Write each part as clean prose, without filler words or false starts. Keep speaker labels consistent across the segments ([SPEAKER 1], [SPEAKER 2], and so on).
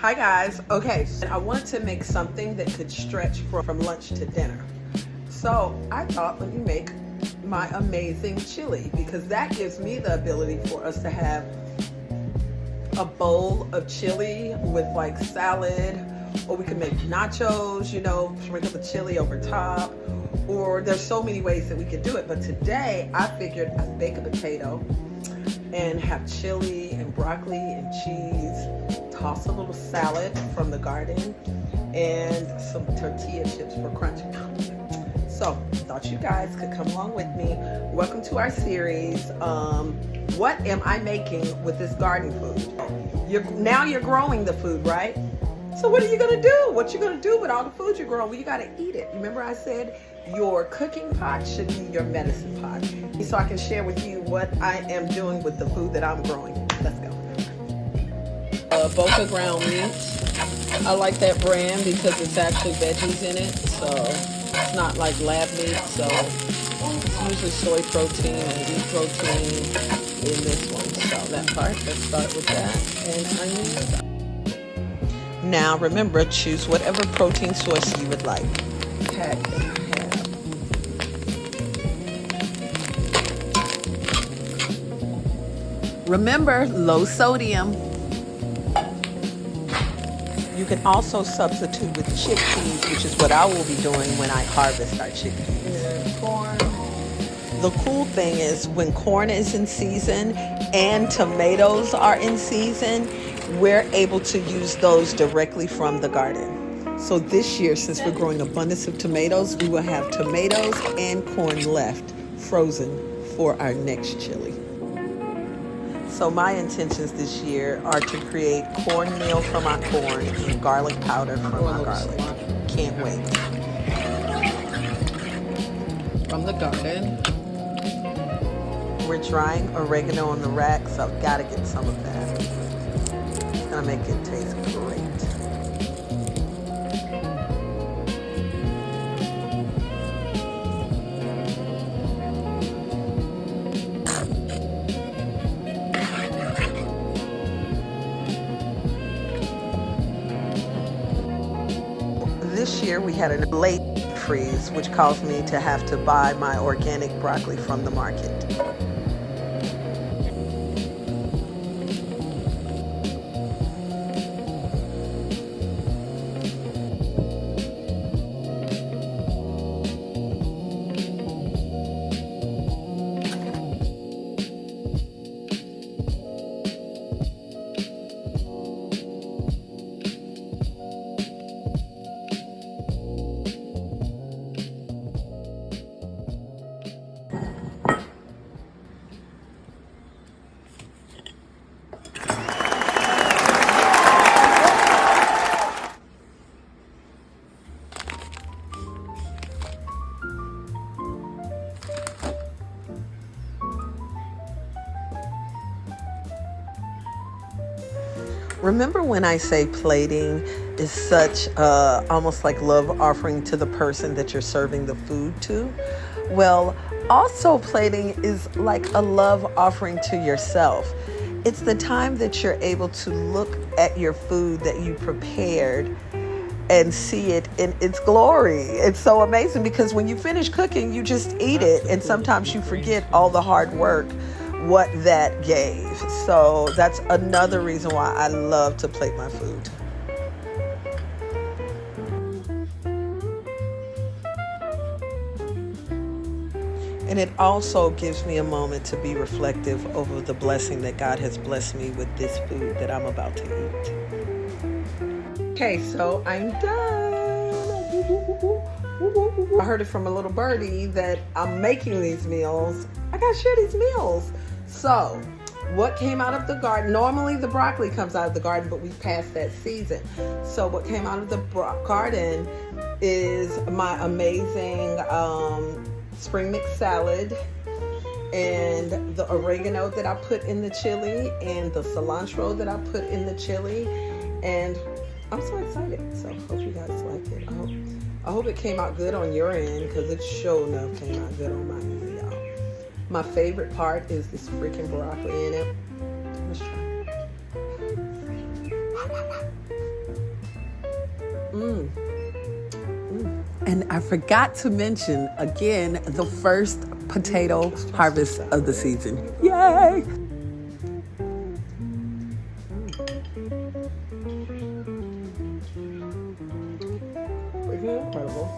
[SPEAKER 1] Hi guys. Okay, so I wanted to make something that could stretch from lunch to dinner. So I thought, let me make my amazing chili, because that gives me the ability for us to have a bowl of chili with like salad, or we can make nachos, sprinkle the chili over top, or there's so many ways that we could do it. But today I figured I'd bake a potato and have chili and broccoli and cheese, toss a little salad from the garden, and some tortilla chips for crunch. So thought you guys could come along with me. Welcome to our series. What am I making with this garden food? Now you're growing the food, right? So what are you gonna do? What you gonna do with all the food you're growing? Well, you gotta eat it. Remember I said your cooking pot should be your medicine pot. So I can share with you what I am doing with the food that I'm growing. Let's go. Boca ground meat. I like that brand because it's actually veggies in it, so it's not like lab meat. So it's usually soy protein and wheat protein in this one. So that part, let's start with that. And onions. Now remember, choose whatever protein source you would like. Okay. Remember, low sodium. You can also substitute with chickpeas, which is what I will be doing when I harvest our chickpeas. Corn. The cool thing is when corn is in season and tomatoes are in season, we're able to use those directly from the garden. So this year, since we're growing abundance of tomatoes, we will have tomatoes and corn left frozen for our next chili. So my intentions this year are to create cornmeal from our corn and garlic powder from our garlic. Can't wait. From the garden. We're drying oregano on the rack, so I've got to get some of that. It's going to make it taste great. This year we had a late freeze, which caused me to have to buy my organic broccoli from the market. Remember when I say plating is such almost like love offering to the person that you're serving the food to? Well, also plating is like a love offering to yourself. It's the time that you're able to look at your food that you prepared and see it in its glory. It's so amazing because when you finish cooking, you just eat it. And sometimes you forget all the hard work what that gave. So that's another reason why I love to plate my food. And it also gives me a moment to be reflective over the blessing that God has blessed me with this food that I'm about to eat. Okay, so I'm done. I heard it from a little birdie that I'm making these meals. I gotta share these meals. So, what came out of the garden? Normally the broccoli comes out of the garden, but we passed that season. So what came out of the garden is my amazing spring mix salad, and the oregano that I put in the chili, and the cilantro that I put in the chili, and I'm so excited. So I hope you guys like it. I hope it came out good on your end, because it sure enough came out good on my end, y'all. My favorite part is this freaking broccoli in it. Let's try. And I forgot to mention, again, the first potato harvest of the season. Yay! Freaking incredible.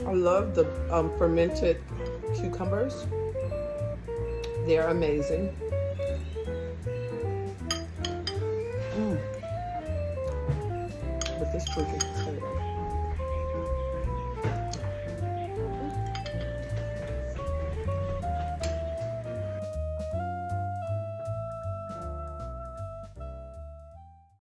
[SPEAKER 1] I love the fermented cucumbers. They're amazing. But this freaking